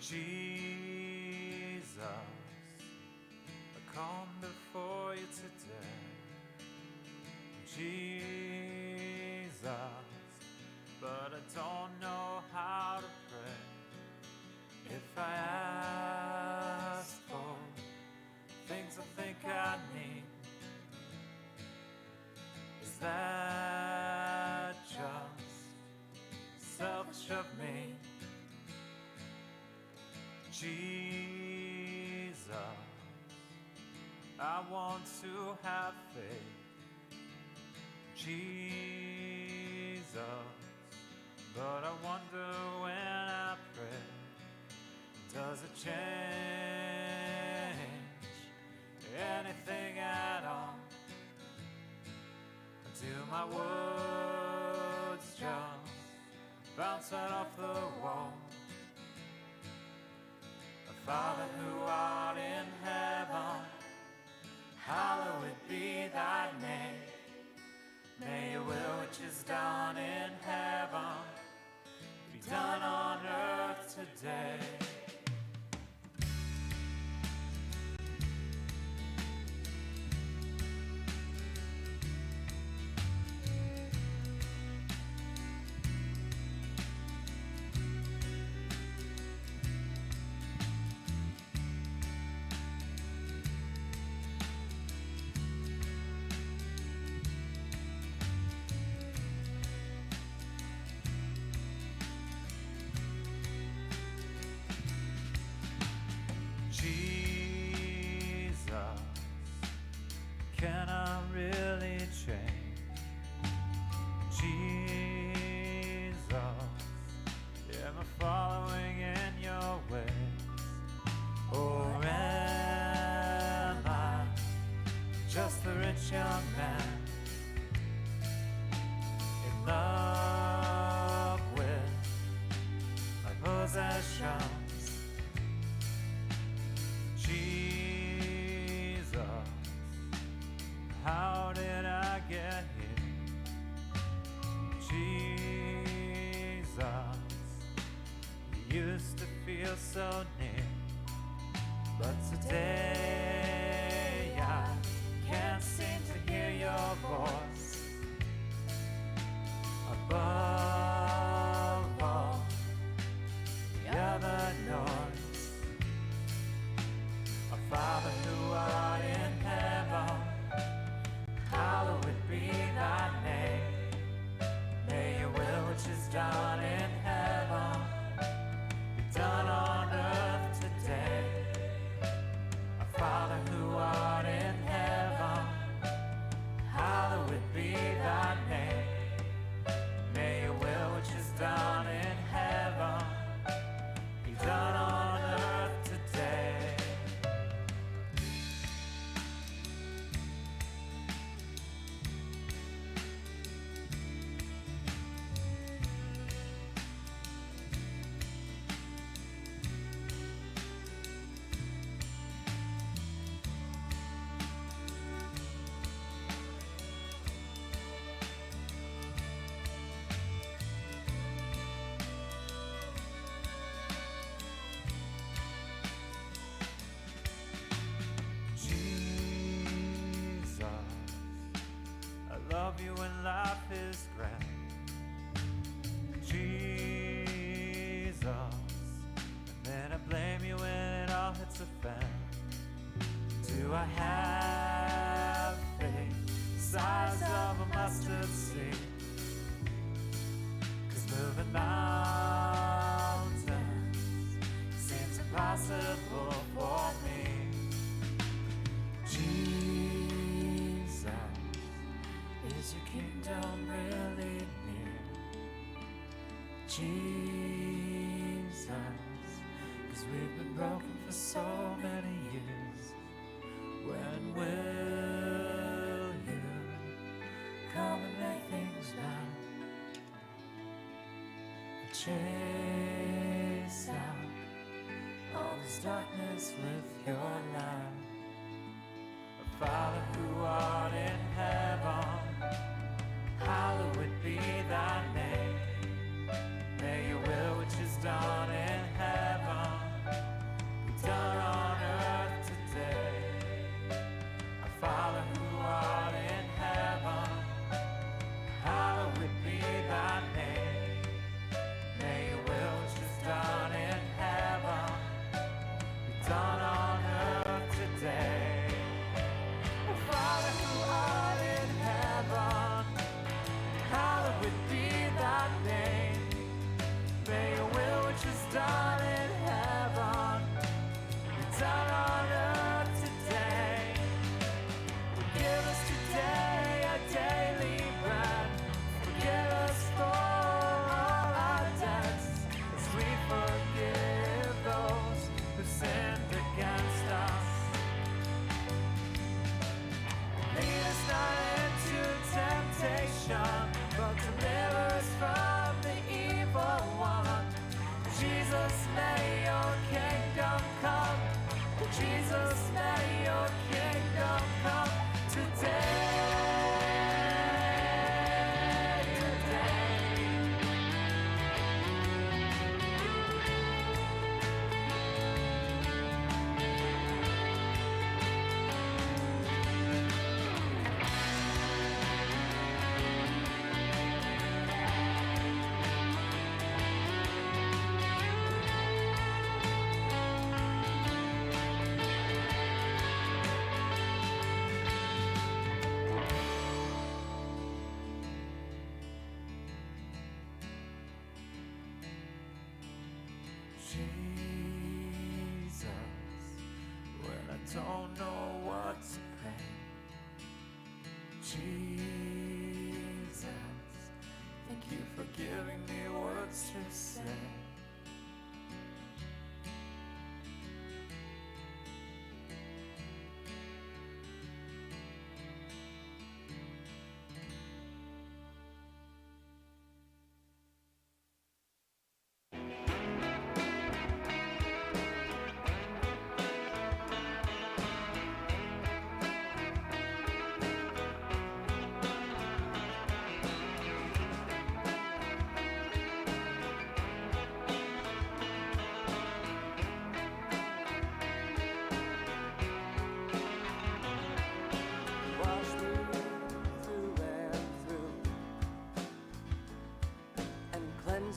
Jesus, I come before you today. Jesus, but I don't know how to pray. If I ask for things I think I need, is that just selfish of me? Jesus, I want to have faith. Jesus, but I wonder when I pray, does it change anything at all? Do my words just bounce right off the wall? Father who art in heaven, hallowed be thy name. May your will which is done in heaven be done on earth today. Jesus, can I really change? Jesus, am I following in your ways? Or am I just the rich young man in love with my possessions? Jesus, how did I get here? Jesus, you used to feel so near, but today I can't seem to hear your voice. Above all the other noise, Father who art in heaven, hallowed be thy name. May your will which is done in heaven be done on earth today. Our Father who art in heaven, hallowed be thy name. May your will which is done in heaven be done on earth today. Love you when life is grand, Jesus, and then I blame you when it all hits a fan. Do I have faith the size of a mustard seed? 'Cause moving mountains seems impossible for me. Jesus, is your kingdom really near? Jesus, 'cause we've been broken for so many years. When will you come and make things right? And chase out all this darkness with your light. Father who art in heaven, hallowed be thy name. May your will which is done in heaven when I don't know what to pray. Jesus, thank you for giving me words to say.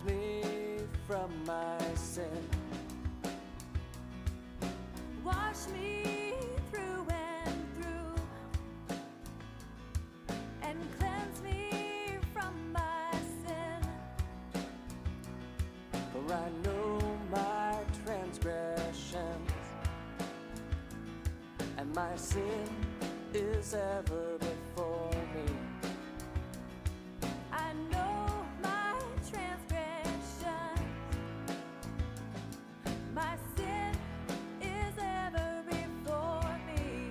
Me from my sin. Wash me through and through and cleanse me from my sin. For I know my transgressions, and my sin is ever before me. I know my transgressions, my sin is ever before me.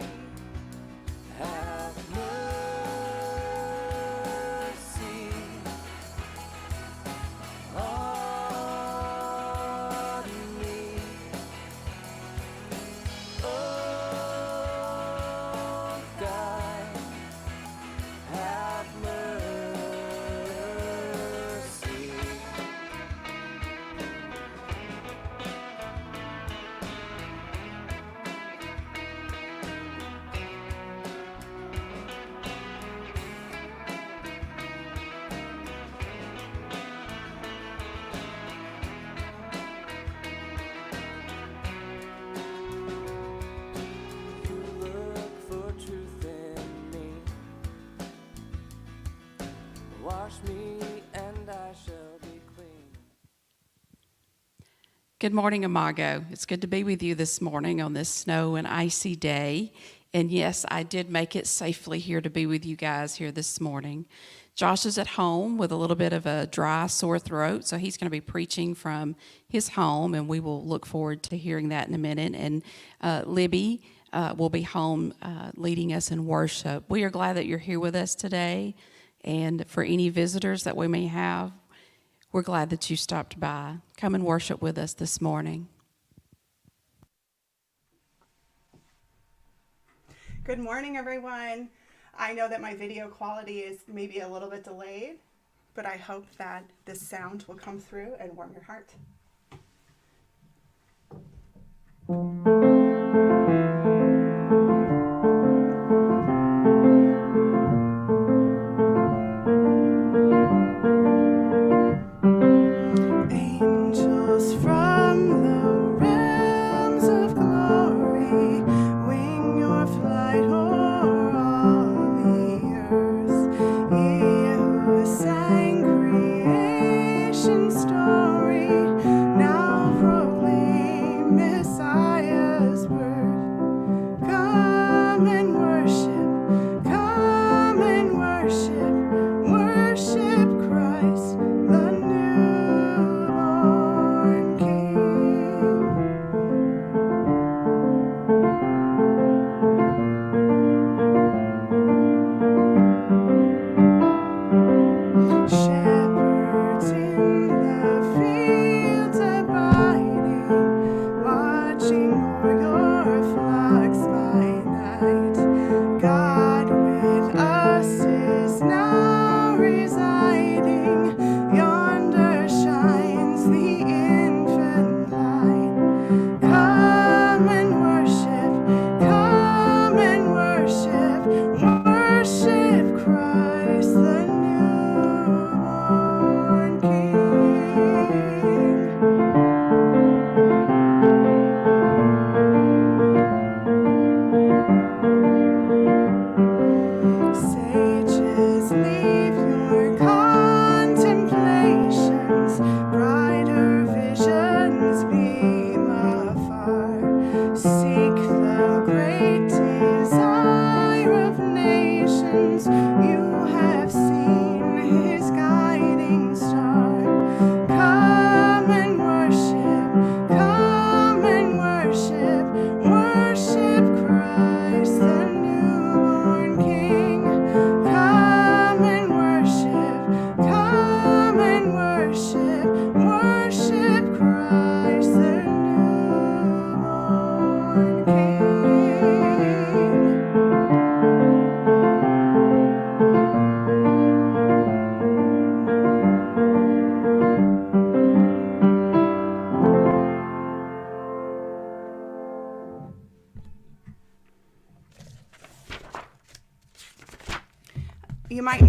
Have mercy on me, oh God, have mercy. You look for truth in me. Wash me and I shall be clean. Good morning, Imago. It's good to be with you this morning on this snow and icy day. And yes, I did make it safely here to be with you guys here this morning. Josh is at home with a little bit of a dry, sore throat, so he's going to be preaching from his home, and we will look forward to hearing that in a minute. And Libby will be home leading us in worship. We are glad that you're here with us today, and for any visitors that we may have, we're glad that you stopped by. Come and worship with us this morning. Good morning, everyone. I know that my video quality is maybe a little bit delayed, but I hope that this sound will come through and warm your heart. Angels from the realms of glory, wing your flight o'er all the earth. Ye who sang creation's story, now proclaim Messiah.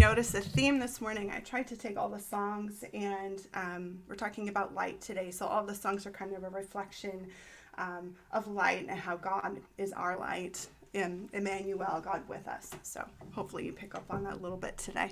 notice a theme this morning, I tried to take all the songs, and we're talking about light today. So all the songs are kind of a reflection of light and how God is our light, in Emmanuel, God with us. So hopefully you pick up on that a little bit today.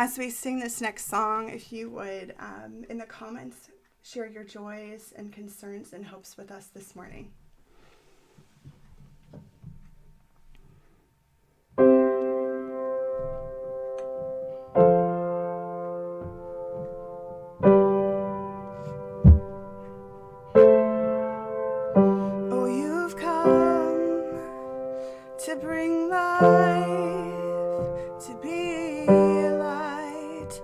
As we sing this next song, if you would, in the comments, share your joys and concerns and hopes with us this morning. Oh, you've come to bring life, to be light.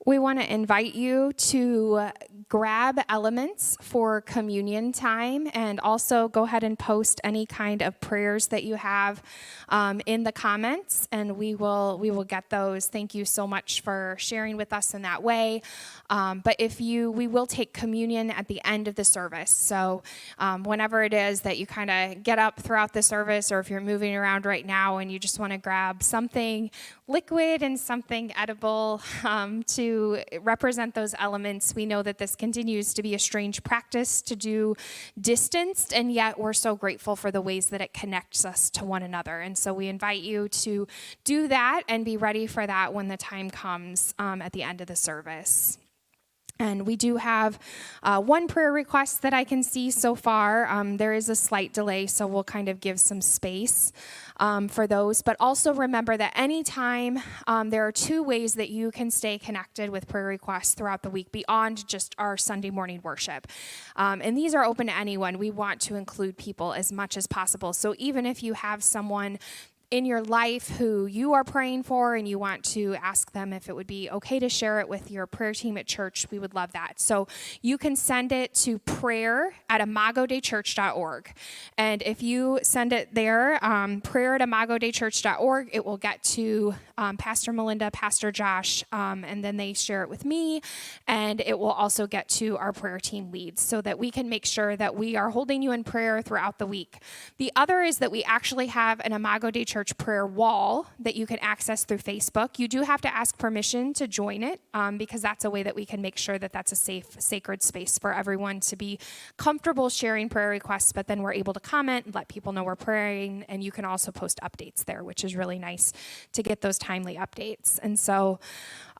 We want to invite you to grab elements for communion time, and also go ahead and post any kind of prayers that you have in the comments, and we will get those. Thank you so much for sharing with us in that way. But we will take communion at the end of the service. So whenever it is that you kind of get up throughout the service, or if you're moving around right now and you just want to grab something liquid and something edible to represent those elements. We know that this continues to be a strange practice to do distanced, and yet we're so grateful for the ways that it connects us to one another. And so we invite you to do that and be ready for that when the time comes at the end of the service. And we do have one prayer request that I can see so far. There is a slight delay, so we'll kind of give some space for those. But also remember that anytime there are two ways that you can stay connected with prayer requests throughout the week beyond just our Sunday morning worship. And these are open to anyone. We want to include people as much as possible. So even if you have someone in your life who you are praying for and you want to ask them if it would be okay to share it with your prayer team at church, we would love that. So you can send it to prayer@imagodaychurch.org. And if you send it there, prayer@imagodaychurch.org, it will get to Pastor Melinda, Pastor Josh, and then they share it with me, and it will also get to our prayer team leads so that we can make sure that we are holding you in prayer throughout the week. The other is that we actually have an Imago Day Church prayer wall that you can access through Facebook. You do have to ask permission to join it because that's a way that we can make sure that that's a safe, sacred space for everyone to be comfortable sharing prayer requests, but then we're able to comment and let people know we're praying, and you can also post updates there, which is really nice to get those timely updates. And so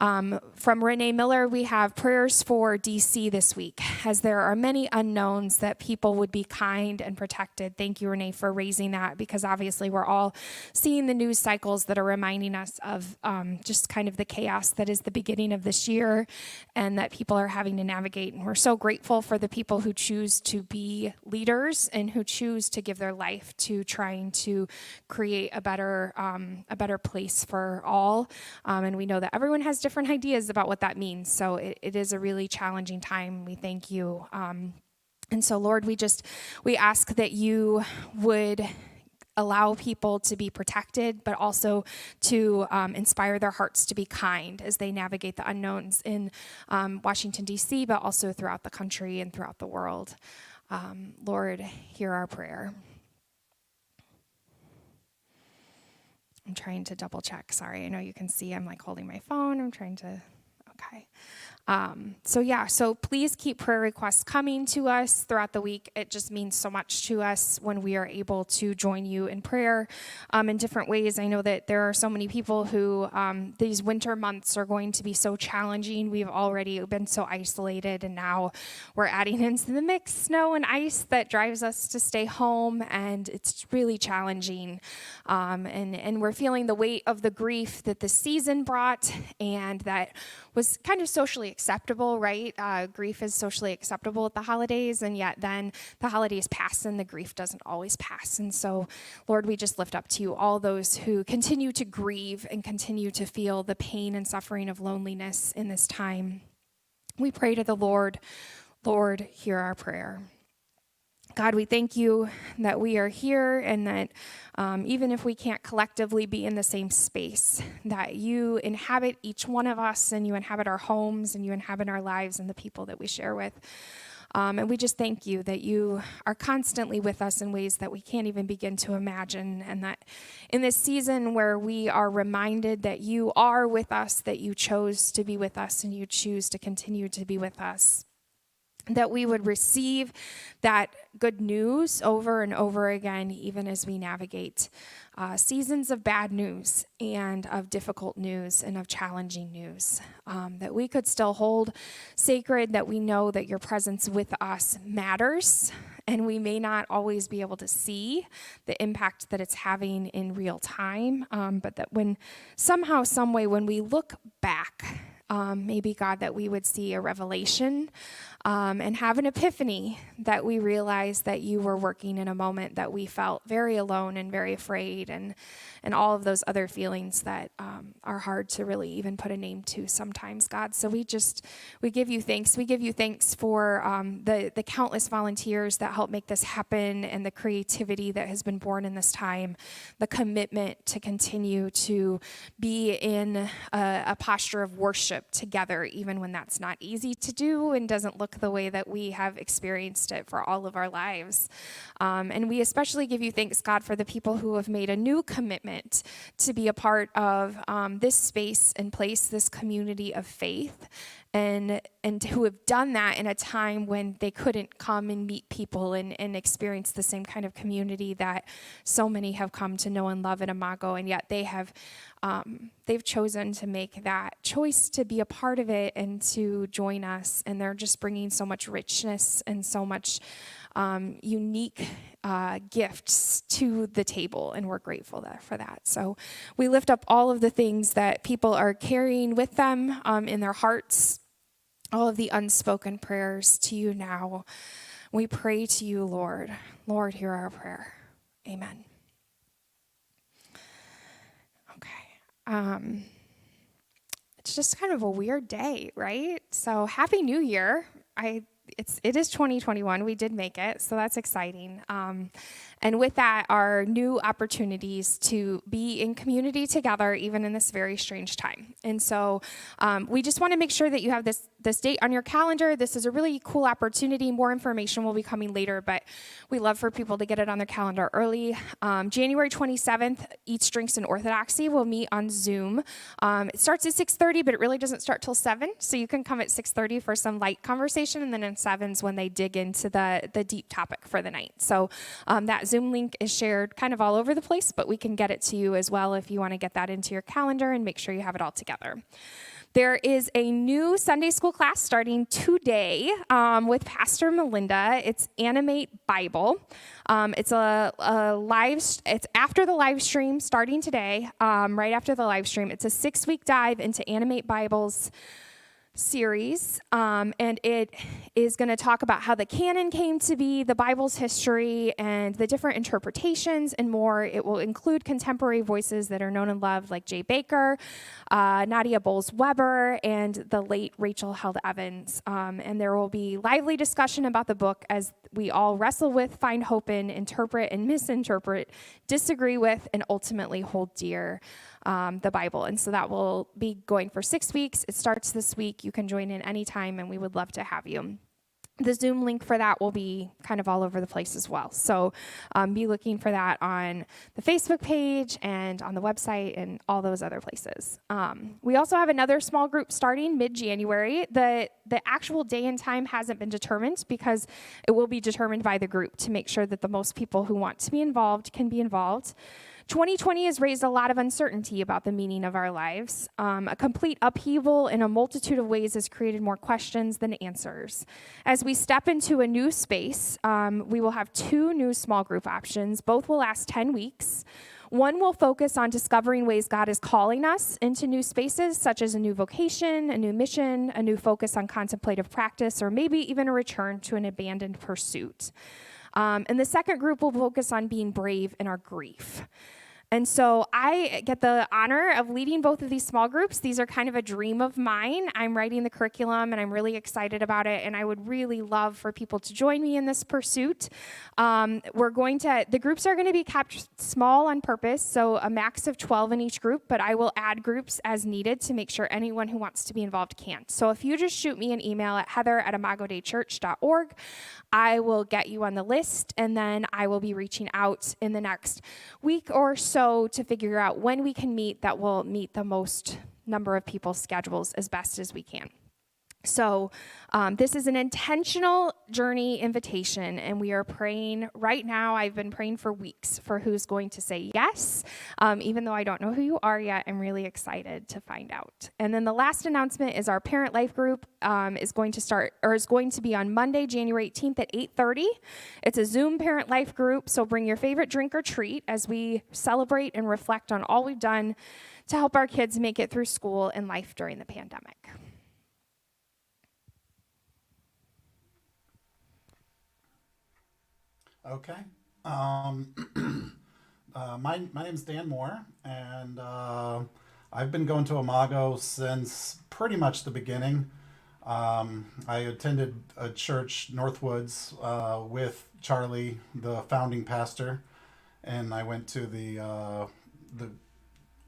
from Renee Miller, we have prayers for DC this week, as there are many unknowns, that people would be kind and protected. Thank you, Renee, for raising that, because obviously we're all seeing the news cycles that are reminding us of just kind of the chaos that is the beginning of this year and that people are having to navigate. And we're so grateful for the people who choose to be leaders and who choose to give their life to trying to create a better place for all. And we know that everyone has different ideas about what that means. So it is a really challenging time. We thank you. And so, Lord, we ask that you would allow people to be protected, but also to inspire their hearts to be kind as they navigate the unknowns in Washington, D.C., but also throughout the country and throughout the world. Lord, hear our prayer. I'm trying to double check. Sorry, I know you can see I'm like holding my phone. I'm trying to, okay. So please keep prayer requests coming to us throughout the week. It just means so much to us when we are able to join you in prayer in different ways. I know that there are so many people who these winter months are going to be so challenging. We've already been so isolated, and now we're adding into the mix snow and ice that drives us to stay home, and it's really challenging. And we're feeling the weight of the grief that the season brought, and that was kind of socially acceptable, right? Grief is socially acceptable at the holidays, and yet then the holidays pass and the grief doesn't always pass. And so, Lord, we just lift up to you all those who continue to grieve and continue to feel the pain and suffering of loneliness in this time. We pray to the Lord. Lord, hear our prayer. God, we thank you that we are here, and that even if we can't collectively be in the same space, that you inhabit each one of us, and you inhabit our homes, and you inhabit our lives and the people that we share with. And we just thank you that you are constantly with us in ways that we can't even begin to imagine, and that in this season where we are reminded that you are with us, that you chose to be with us, and you choose to continue to be with us, that we would receive that good news over and over again, even as we navigate seasons of bad news and of difficult news and of challenging news, that we could still hold sacred that we know that your presence with us matters, and we may not always be able to see the impact that it's having in real time, but that when somehow, some way, when we look back Maybe, God, that we would see a revelation and have an epiphany, that we realize that you were working in a moment that we felt very alone and very afraid, and all of those other feelings that are hard to really even put a name to sometimes, God. So we give you thanks. We give you thanks for the countless volunteers that help make this happen, and the creativity that has been born in this time, the commitment to continue to be in a posture of worship together, even when that's not easy to do and doesn't look the way that we have experienced it for all of our lives. And we especially give you thanks, God, for the people who have made a new commitment to be a part of this space and place, this community of faith, and who have done that in a time when they couldn't come and meet people and experience the same kind of community that so many have come to know and love at Imago, and yet they've chosen to make that choice to be a part of it and to join us, and they're just bringing so much richness and so much unique gifts to the table, and we're grateful for that. So we lift up all of the things that people are carrying with them in their hearts, all of the unspoken prayers to you now. We pray to you, Lord. Lord, hear our prayer. Amen. Okay. It's just kind of a weird day, right? So Happy New Year. It is 2021. We did make it, so that's exciting. And with that are new opportunities to be in community together, even in this very strange time. And so we just want to make sure that you have this date on your calendar. This is a really cool opportunity. More information will be coming later, but we love for people to get it on their calendar early. January 27th, Eats, Drinks, and Orthodoxy will meet on Zoom. It starts at 6:30, but it really doesn't start till 7, so you can come at 6:30 for some light conversation, and then in 7's when they dig into the deep topic for the night. So that Zoom link is shared kind of all over the place, but we can get it to you as well if you want to get that into your calendar and make sure you have it all together. There is a new Sunday school class starting today with Pastor Melinda. It's Animate Bible. It's it's after the live stream starting today, right after the live stream. It's a 6-week dive into Animate Bible's series, and it is going to talk about how the canon came to be, the Bible's history, and the different interpretations and more. It will include contemporary voices that are known and loved, like Jay Baker, Nadia Bowles-Weber, and the late Rachel Held Evans. And there will be lively discussion about the book as we all wrestle with, find hope in, interpret and misinterpret, disagree with, and ultimately hold dear the Bible. And so that will be going for 6 weeks. It starts this week. You can join in anytime, and we would love to have you. The Zoom link for that will be kind of all over the place as well. So be looking for that on the Facebook page and on the website and all those other places. We also have another small group starting mid-January. The actual day and time hasn't been determined because it will be determined by the group to make sure that the most people who want to be involved can be involved. 2020 has raised a lot of uncertainty about the meaning of our lives. A complete upheaval in a multitude of ways has created more questions than answers. As we step into a new space, we will have 2 new small group options. Both will last 10 weeks. One will focus on discovering ways God is calling us into new spaces, such as a new vocation, a new mission, a new focus on contemplative practice, or maybe even a return to an abandoned pursuit. And the second group will focus on being brave in our grief. And so I get the honor of leading both of these small groups. These are kind of a dream of mine. I'm writing the curriculum, and I'm really excited about it, and I would really love for people to join me in this pursuit. The groups are going to be kept small on purpose, so a max of 12 in each group, but I will add groups as needed to make sure anyone who wants to be involved can. So if you just shoot me an email at heather@imagodaychurch.org, I will get you on the list, and then I will be reaching out in the next week or so to figure out when we can meet that will meet the most number of people's schedules as best as we can. So this is an intentional journey invitation, and we are praying right now. I've been praying for weeks for who's going to say yes. Even though I don't know who you are yet, I'm really excited to find out. And then the last announcement is our parent life group is going to be on Monday, January 18th at 8:30. It's a Zoom parent life group, so bring your favorite drink or treat as we celebrate and reflect on all we've done to help our kids make it through school and life during the pandemic. Okay. My name's Dan Moore, and I've been going to Imago since pretty much the beginning. I attended a church, Northwoods, with Charlie, the founding pastor, and I went to the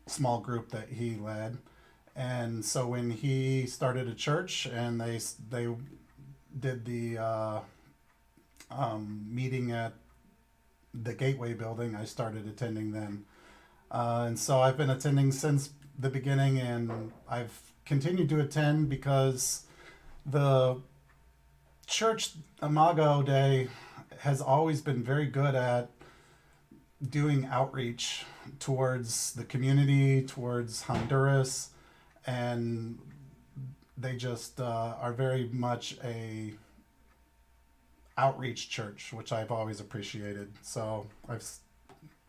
small group that he led. And so when he started a church and they did the meeting at the Gateway building, I started attending then. And so I've been attending since the beginning, and I've continued to attend because the church Imago Day has always been very good at doing outreach towards the community, towards Honduras, and they just are very much a outreach church, which I've always appreciated. So I've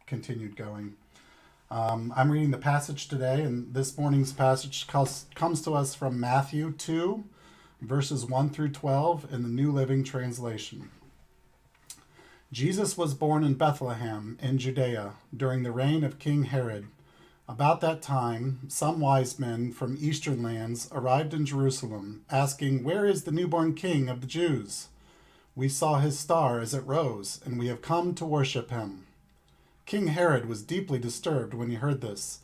continued going. I'm reading the passage today, and this morning's passage comes to us from Matthew 2, verses 1 through 12 in the New Living Translation. Jesus was born in Bethlehem in Judea during the reign of King Herod. About that time, some wise men from eastern lands arrived in Jerusalem, asking, "Where is the newborn King of the Jews? We saw his star as it rose, and we have come to worship him." King Herod was deeply disturbed when he heard this.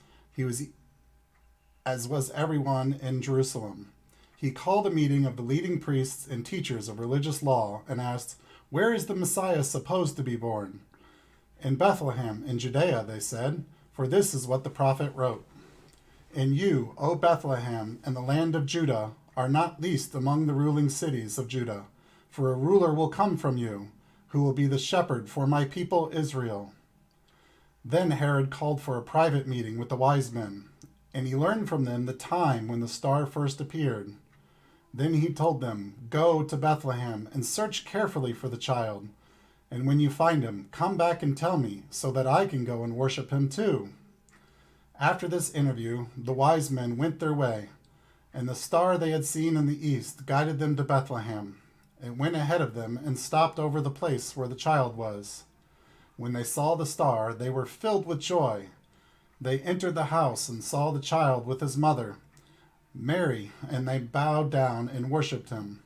As was everyone in Jerusalem. He called a meeting of the leading priests and teachers of religious law and asked, "Where is the Messiah supposed to be born?" "In Bethlehem, in Judea," they said, "for this is what the prophet wrote. And you, O Bethlehem, in the land of Judah, are not least among the ruling cities of Judah, for a ruler will come from you, who will be the shepherd for my people Israel." Then Herod called for a private meeting with the wise men, and he learned from them the time when the star first appeared. Then he told them, "Go to Bethlehem and search carefully for the child. And when you find him, come back and tell me, so that I can go and worship him too." After this interview, the wise men went their way, and the star they had seen in the east guided them to Bethlehem. It went ahead of them and stopped over the place where the child was. When they saw the star, they were filled with joy. They entered the house and saw the child with his mother, Mary, and they bowed down and worshipped him.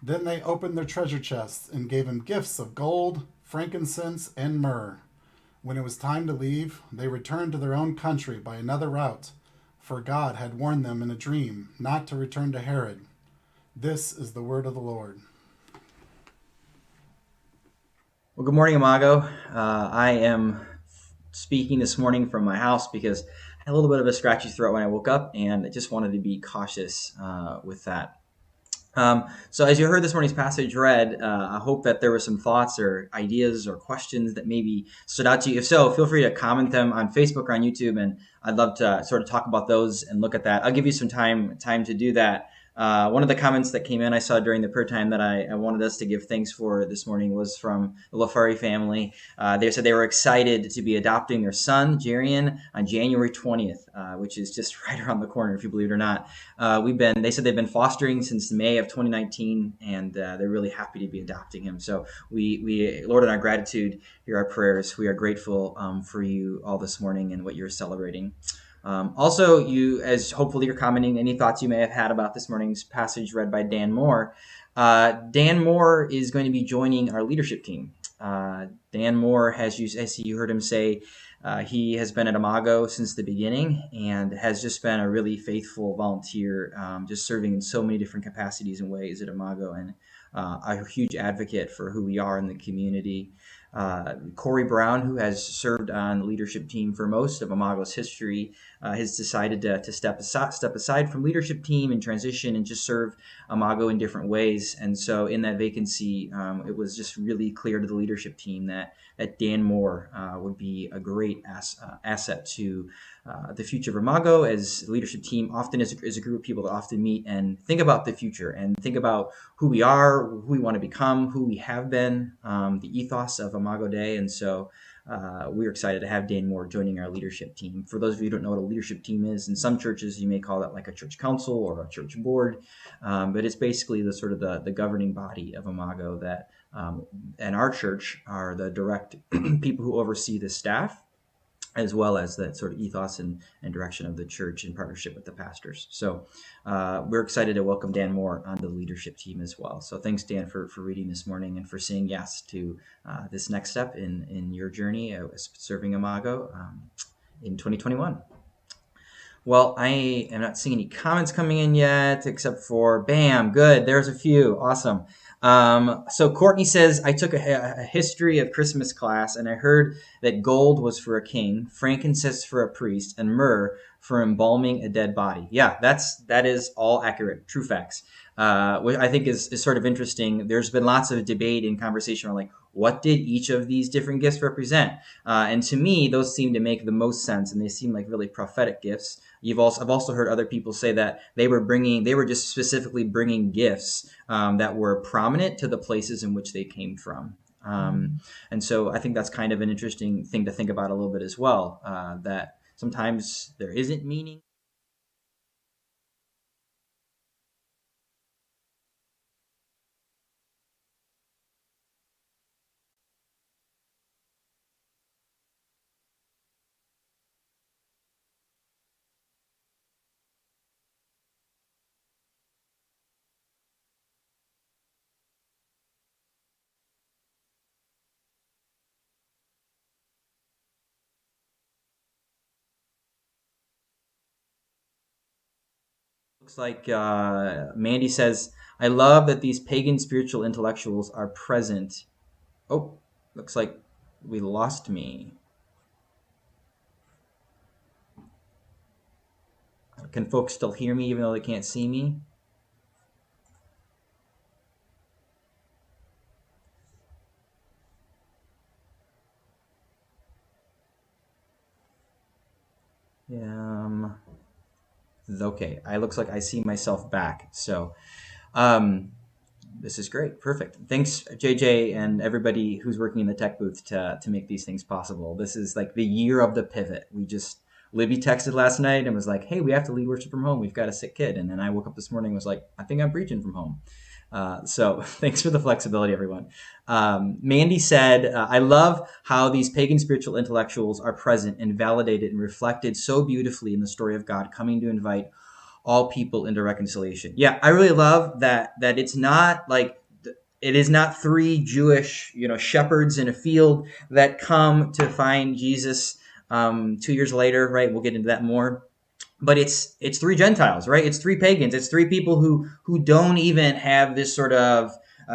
Then they opened their treasure chests and gave him gifts of gold, frankincense, and myrrh. When it was time to leave, they returned to their own country by another route, for God had warned them in a dream not to return to Herod. This is the word of the Lord. Well, good morning, Imago. I am speaking this morning from my house because I had a little bit of a scratchy throat when I woke up, and I just wanted to be cautious with that. So as you heard this morning's passage read, I hope that there were some thoughts or ideas or questions that maybe stood out to you. If so, feel free to comment them on Facebook or on YouTube, and I'd love to sort of talk about those and look at that. I'll give you some time to do that. One of the comments that came in I saw during the prayer time that I wanted us to give thanks for this morning was from the LaFari family. They said they were excited to be adopting their son, Jarian, on January 20th, which is just right around the corner, if you believe it or not. They said they've been fostering since May of 2019, and they're really happy to be adopting him. So we Lord, in our gratitude, hear our prayers. We are grateful for you all this morning and what you're celebrating. Also, as hopefully you're commenting, any thoughts you may have had about this morning's passage read by Dan Moore. Dan Moore is going to be joining our leadership team. Dan Moore, as you heard him say, he has been at Imago since the beginning and has just been a really faithful volunteer, just serving in so many different capacities and ways at Imago, and a huge advocate for who we are in the community. Corey Brown, who has served on the leadership team for most of Imago's history, has decided to step aside from leadership team and transition and just serve Imago in different ways. And so in that vacancy, it was just really clear to the leadership team that Dan Moore would be a great asset to the future of Imago. As the leadership team often is a group of people that often meet and think about the future and think about who we are, who we want to become, who we have been, the ethos of Imago Dei. And so we're excited to have Dan Moore joining our leadership team. For those of you who don't know what a leadership team is, in some churches you may call that like a church council or a church board, but it's basically the sort of the governing body of Imago that and our church are the direct people who oversee the staff, as well as that sort of ethos and direction of the church in partnership with the pastors. So we're excited to welcome Dan Moore on the leadership team as well. So thanks, Dan, for reading this morning and for saying yes to this next step in your journey serving Imago in 2021. Well, I am not seeing any comments coming in yet, except for, bam, good, there's a few, awesome. So Courtney says, I took a history of Christmas class and I heard that gold was for a king, frankincense for a priest, and myrrh for embalming a dead body. Yeah, that is all accurate, true facts. Which I think is sort of interesting. There's been lots of debate and conversation on like, what did each of these different gifts represent? And to me, those seem to make the most sense, and they seem like really prophetic gifts. I've also heard other people say that they were just specifically bringing gifts that were prominent to the places in which they came from. And so I think that's kind of an interesting thing to think about a little bit as well, that sometimes there isn't meaning. Looks like Mandy says, I love that these pagan spiritual intellectuals are present. Oh, looks like we lost me. Can folks still hear me even though they can't see me? Okay, it looks like I see myself back. So this is great. Perfect. Thanks, JJ, and everybody who's working in the tech booth to make these things possible. This is like the year of the pivot. Libby texted last night and was like, hey, we have to lead worship from home. We've got a sick kid. And then I woke up this morning and was like, I think I'm preaching from home. So thanks for the flexibility, everyone. Mandy said, I love how these pagan spiritual intellectuals are present and validated and reflected so beautifully in the story of God coming to invite all people into reconciliation. Yeah, I really love that it's not like, it is not three Jewish, shepherds in a field that come to find Jesus 2 years later, right? We'll get into that more. But it's three Gentiles, right? It's three pagans. It's three people who don't even have this sort of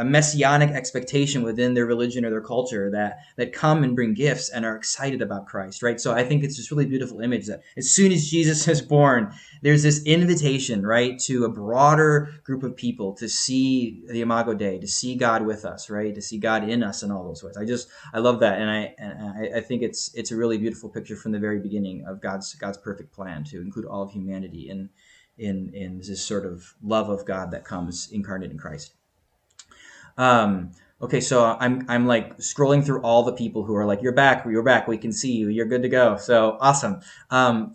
messianic expectation within their religion or their culture that come and bring gifts and are excited about Christ, right? So I think it's this really beautiful image that as soon as Jesus is born, there's this invitation, right, to a broader group of people to see the Imago Dei, to see God with us, right, to see God in us in all those ways. I love that, and I think it's a really beautiful picture from the very beginning of God's perfect plan to include all of humanity in this sort of love of God that comes incarnate in Christ. Okay, so I'm like scrolling through all the people who are like, you're back, we can see you, you're good to go. So awesome.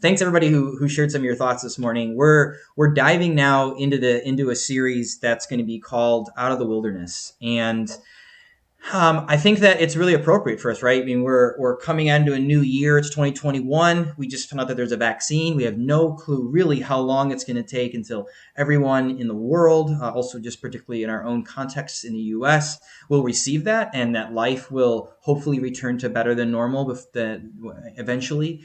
Thanks everybody who shared some of your thoughts this morning. We're diving now into a series that's going to be called Out of the Wilderness. And I think that it's really appropriate for us, right? I mean, we're coming into a new year. It's 2021. We just found out that there's a vaccine. We have no clue really how long it's going to take until everyone in the world, also just particularly in our own context in the U.S., will receive that, and that life will hopefully return to better than normal eventually.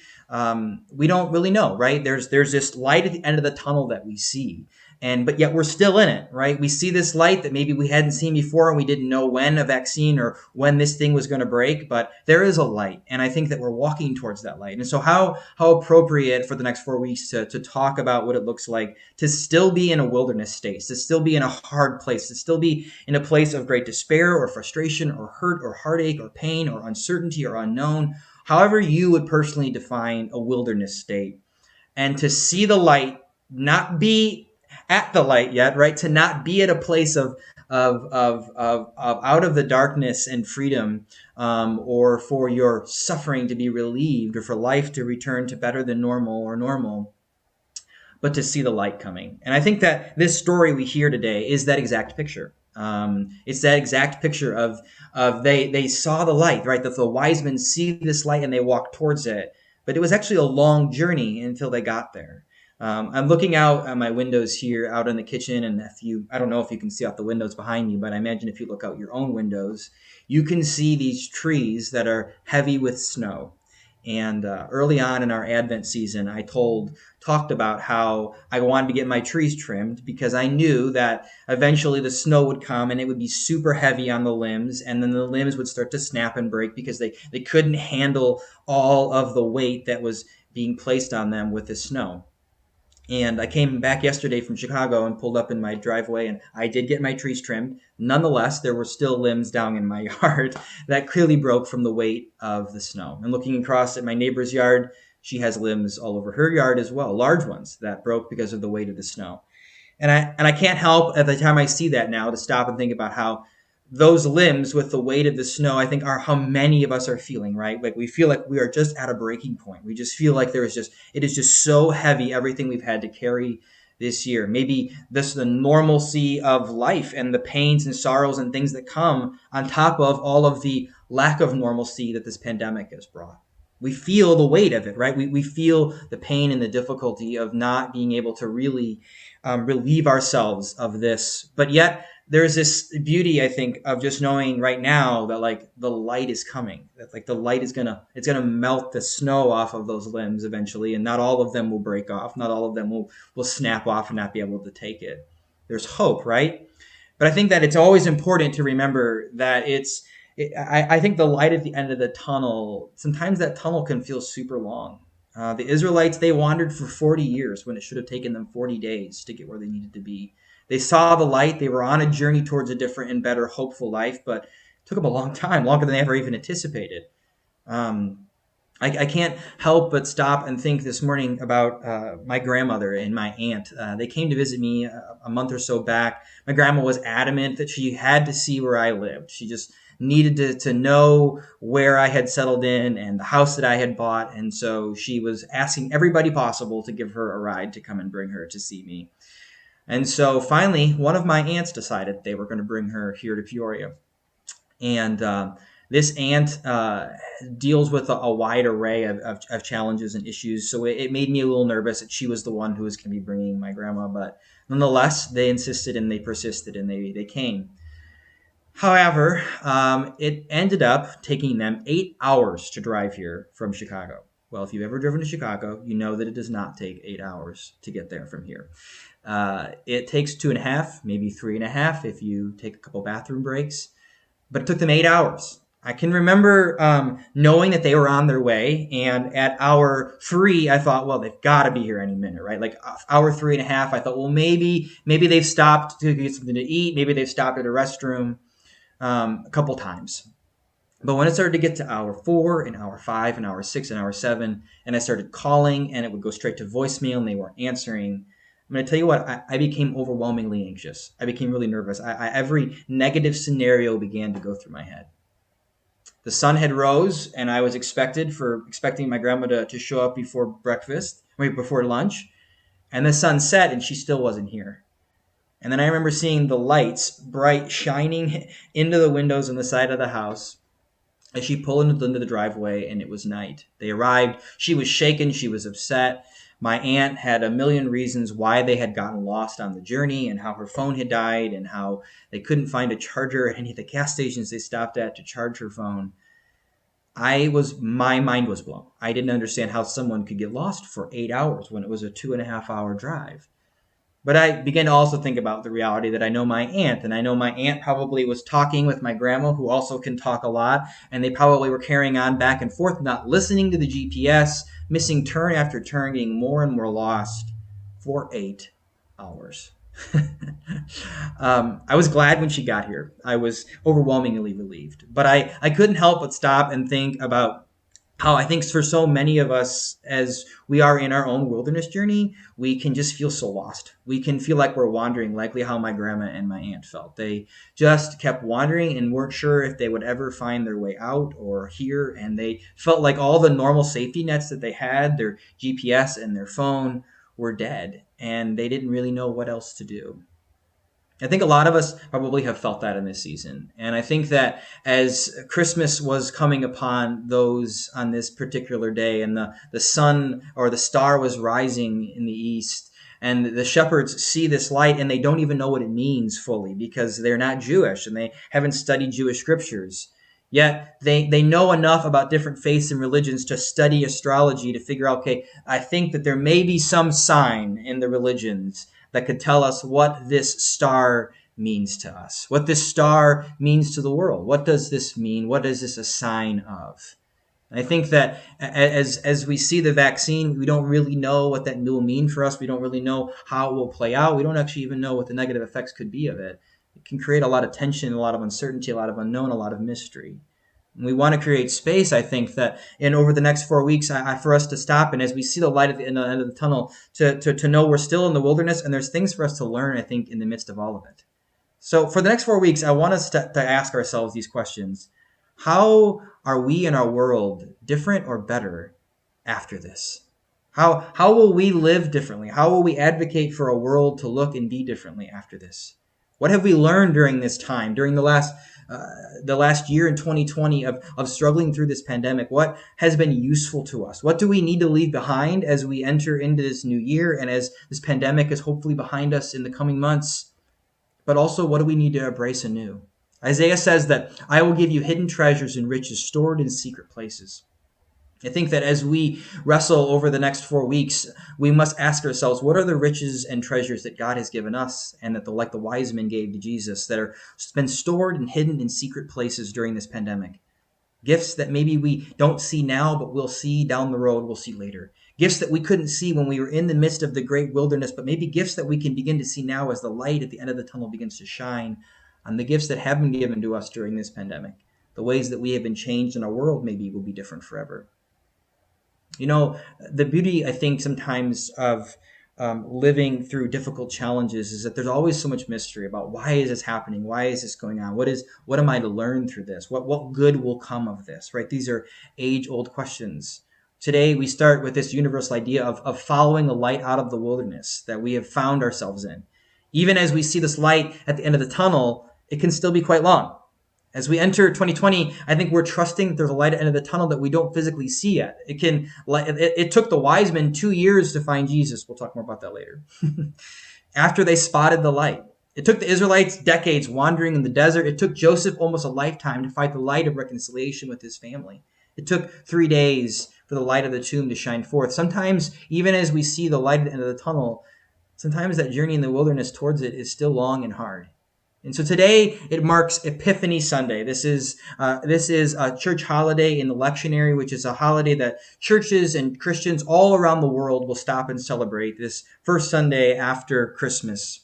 We don't really know, right? There's this light at the end of the tunnel that we see. But yet we're still in it, right? We see this light that maybe we hadn't seen before, and we didn't know when a vaccine or when this thing was going to break, but there is a light. And I think that we're walking towards that light. And so how appropriate for the next 4 weeks to talk about what it looks like to still be in a wilderness state, to still be in a hard place, to still be in a place of great despair or frustration or hurt or heartache or pain or uncertainty or unknown, however you would personally define a wilderness state. And to see the light, not be at the light yet, right? To not be at a place of out of the darkness and freedom, or for your suffering to be relieved, or for life to return to better than normal, but to see the light coming. And I think that this story we hear today is that exact picture. It's that exact picture of they saw the light, right? That the wise men see this light and they walk towards it. But it was actually a long journey until they got there. I'm looking out at my windows here out in the kitchen, and I don't know if you can see out the windows behind me, but I imagine if you look out your own windows, you can see these trees that are heavy with snow. And early on in our Advent season, I talked about how I wanted to get my trees trimmed because I knew that eventually the snow would come and it would be super heavy on the limbs, and then the limbs would start to snap and break because they couldn't handle all of the weight that was being placed on them with the snow. And I came back yesterday from Chicago and pulled up in my driveway, and I did get my trees trimmed. Nonetheless, there were still limbs down in my yard that clearly broke from the weight of the snow. And looking across at my neighbor's yard, she has limbs all over her yard as well, large ones that broke because of the weight of the snow. And I can't help at the time I see that now to stop and think about how those limbs with the weight of the snow, I think, are how many of us are feeling, right? Like we feel like we are just at a breaking point. We just feel like it is just so heavy, everything we've had to carry this year. Maybe this is the normalcy of life and the pains and sorrows and things that come on top of all of the lack of normalcy that this pandemic has brought. We feel the weight of it, right? We feel the pain and the difficulty of not being able to really relieve ourselves of this. But yet there's this beauty, I think, of just knowing right now that like the light is coming, that like the light is it's gonna melt the snow off of those limbs eventually, and not all of them will break off, not all of them will snap off and not be able to take it. There's hope, right? But I think that it's always important to remember that I think the light at the end of the tunnel, sometimes that tunnel can feel super long. The Israelites, they wandered for 40 years when it should have taken them 40 days to get where they needed to be. They saw the light. They were on a journey towards a different and better, hopeful life, but it took them a long time, longer than they ever even anticipated. I can't help but stop and think this morning about my grandmother and my aunt. They came to visit me a month or so back. My grandma was adamant that she had to see where I lived. She just needed to know where I had settled in and the house that I had bought. And so she was asking everybody possible to give her a ride to come and bring her to see me. And so finally, one of my aunts decided they were going to bring her here to Peoria. And this aunt deals with a wide array of challenges and issues. So it made me a little nervous that she was the one who was going to be bringing my grandma. But nonetheless, they insisted and they persisted and they came. However, it ended up taking them 8 hours to drive here from Chicago. Well, if you've ever driven to Chicago, you know that it does not take 8 hours to get there from here. It takes 2.5, maybe 3.5 if you take a couple bathroom breaks, but it took them 8 hours. I can remember knowing that they were on their way, and at hour 3, I thought, well, they've got to be here any minute, right? Like hour 3.5, I thought, well, maybe they've stopped to get something to eat, maybe they've stopped at a restroom a couple times. But when it started to get to hour 4 and hour 5 and hour 6 and hour 7, and I started calling and it would go straight to voicemail and they weren't answering, I'm going to tell you what, I became overwhelmingly anxious. I became really nervous. Every negative scenario began to go through my head. The sun had rose and I was expecting my grandma to show up before lunch. And the sun set and she still wasn't here. And then I remember seeing the lights bright shining into the windows on the side of the house as she pulled into the driveway, and it was night. They arrived. She was shaken. She was upset. My aunt had a million reasons why they had gotten lost on the journey and how her phone had died and how they couldn't find a charger at any of the gas stations they stopped at to charge her phone. My mind was blown. I didn't understand how someone could get lost for 8 hours when it was a 2.5 hour drive. But I began to also think about the reality that I know my aunt, and I know my aunt probably was talking with my grandma, who also can talk a lot, and they probably were carrying on back and forth, not listening to the GPS, missing turn after turn, getting more and more lost for 8 hours. I was glad when she got here. I was overwhelmingly relieved, but I couldn't help but stop and think about how I think for so many of us, as we are in our own wilderness journey, we can just feel so lost. We can feel like we're wandering, likely how my grandma and my aunt felt. They just kept wandering and weren't sure if they would ever find their way out or here. And they felt like all the normal safety nets that they had, their GPS and their phone, were dead. And they didn't really know what else to do. I think a lot of us probably have felt that in this season. And I think that as Christmas was coming upon those on this particular day, and the sun or the star was rising in the east, and the shepherds see this light and they don't even know what it means fully because they're not Jewish and they haven't studied Jewish scriptures. Yet they know enough about different faiths and religions to study astrology to figure out, okay, I think that there may be some sign in the religions that could tell us what this star means to us, what this star means to the world. What does this mean? What is this a sign of? And I think that as we see the vaccine, we don't really know what that will mean for us. We don't really know how it will play out. We don't actually even know what the negative effects could be of it. It can create a lot of tension, a lot of uncertainty, a lot of unknown, a lot of mystery. And we want to create space, I think, that over the next 4 weeks, for us to stop, and as we see the light at the end of the tunnel, to know we're still in the wilderness, and there's things for us to learn, I think, in the midst of all of it. So for the next 4 weeks, I want us to ask ourselves these questions. How are we in our world different or better after this? How will we live differently? How will we advocate for a world to look and be differently after this? What have we learned during this time, during the last year in 2020 of struggling through this pandemic? What has been useful to us? What do we need to leave behind as we enter into this new year and as this pandemic is hopefully behind us in the coming months? But also, what do we need to embrace anew? Isaiah says that I will give you hidden treasures and riches stored in secret places. I think that as we wrestle over the next 4 weeks, we must ask ourselves, what are the riches and treasures that God has given us and that like the wise men gave to Jesus that are been stored and hidden in secret places during this pandemic? Gifts that maybe we don't see now, but we'll see down the road, we'll see later. Gifts that we couldn't see when we were in the midst of the great wilderness, but maybe gifts that we can begin to see now as the light at the end of the tunnel begins to shine on the gifts that have been given to us during this pandemic. The ways that we have been changed in our world maybe will be different forever. You know, the beauty, I think, sometimes of living through difficult challenges is that there's always so much mystery about why is this happening? Why is this going on? What am I to learn through this? What good will come of this, right? These are age-old questions. Today, we start with this universal idea of following the light out of the wilderness that we have found ourselves in. Even as we see this light at the end of the tunnel, it can still be quite long. As we enter 2020, I think we're trusting that there's a light at the end of the tunnel that we don't physically see yet. It took the wise men 2 years to find Jesus. We'll talk more about that later. After they spotted the light. It took the Israelites decades wandering in the desert. It took Joseph almost a lifetime to find the light of reconciliation with his family. It took 3 days for the light of the tomb to shine forth. Sometimes, even as we see the light at the end of the tunnel, sometimes that journey in the wilderness towards it is still long and hard. And so today it marks Epiphany Sunday. This is a church holiday in the lectionary, which is a holiday that churches and Christians all around the world will stop and celebrate this first Sunday after Christmas.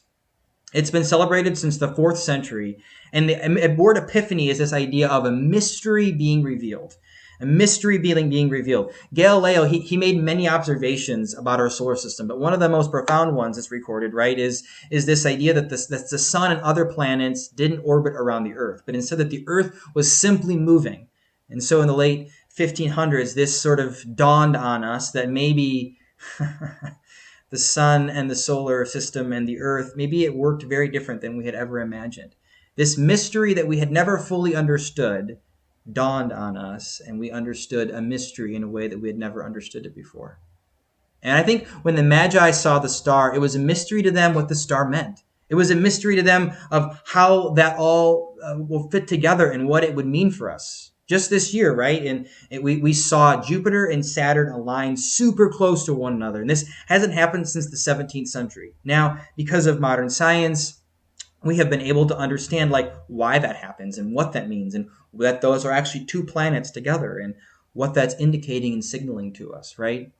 It's been celebrated since the 4th century. And the word epiphany is this idea of a mystery being revealed. A mystery being revealed. Galileo, he made many observations about our solar system, but one of the most profound ones that's recorded, right, is this idea that the sun and other planets didn't orbit around the Earth, but instead that the Earth was simply moving. And so in the late 1500s, this sort of dawned on us that maybe the sun and the solar system and the Earth, maybe it worked very different than we had ever imagined. This mystery that we had never fully understood dawned on us, and we understood a mystery in a way that we had never understood it before. And I think when the Magi saw the star, it was a mystery to them what the star meant. It was a mystery to them of how that all will fit together and what it would mean for us. Just this year, right? And we saw Jupiter and Saturn align super close to one another. And this hasn't happened since the 17th century. Now, because of modern science, we have been able to understand like why that happens and what that means, and that those are actually two planets together and what that's indicating and signaling to us, right?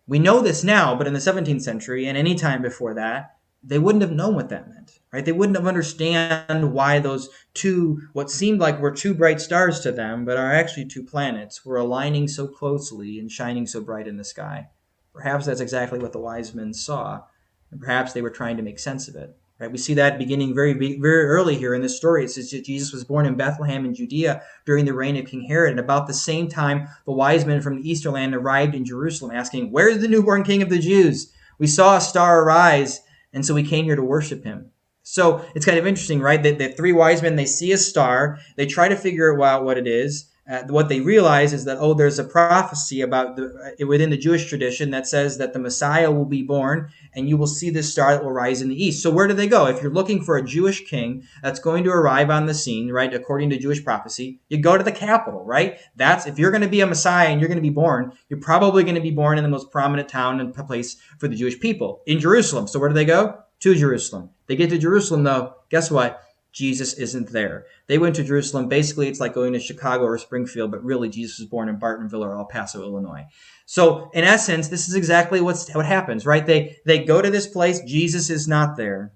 We know this now, but in the 17th century and any time before that, they wouldn't have known what that meant, right? They wouldn't have understand why those two, what seemed like were two bright stars to them, but are actually two planets, were aligning so closely and shining so bright in the sky. Perhaps that's exactly what the wise men saw, and perhaps they were trying to make sense of it. Right? We see that beginning very, very early here in this story. It says that Jesus was born in Bethlehem in Judea during the reign of King Herod. And about the same time, the wise men from the eastern land arrived in Jerusalem asking, "Where's the newborn king of the Jews? We saw a star arise, and so we came here to worship him." So it's kind of interesting, right? The three wise men, they see a star. They try to figure out what it is. What they realize is that, there's a prophecy about within the Jewish tradition that says that the Messiah will be born, and you will see this star that will rise in the east. So where do they go? If you're looking for a Jewish king that's going to arrive on the scene, right, according to Jewish prophecy, you go to the capital, right? That's, if you're going to be a Messiah and you're going to be born, you're probably going to be born in the most prominent town and place for the Jewish people, in Jerusalem. So where do they go? To Jerusalem. They get to Jerusalem, though. Guess what? Jesus isn't there. They went to Jerusalem. Basically, it's like going to Chicago or Springfield, but really Jesus was born in Bartonville or El Paso, Illinois. So in essence, this is exactly what happens, right? They go to this place. Jesus is not there.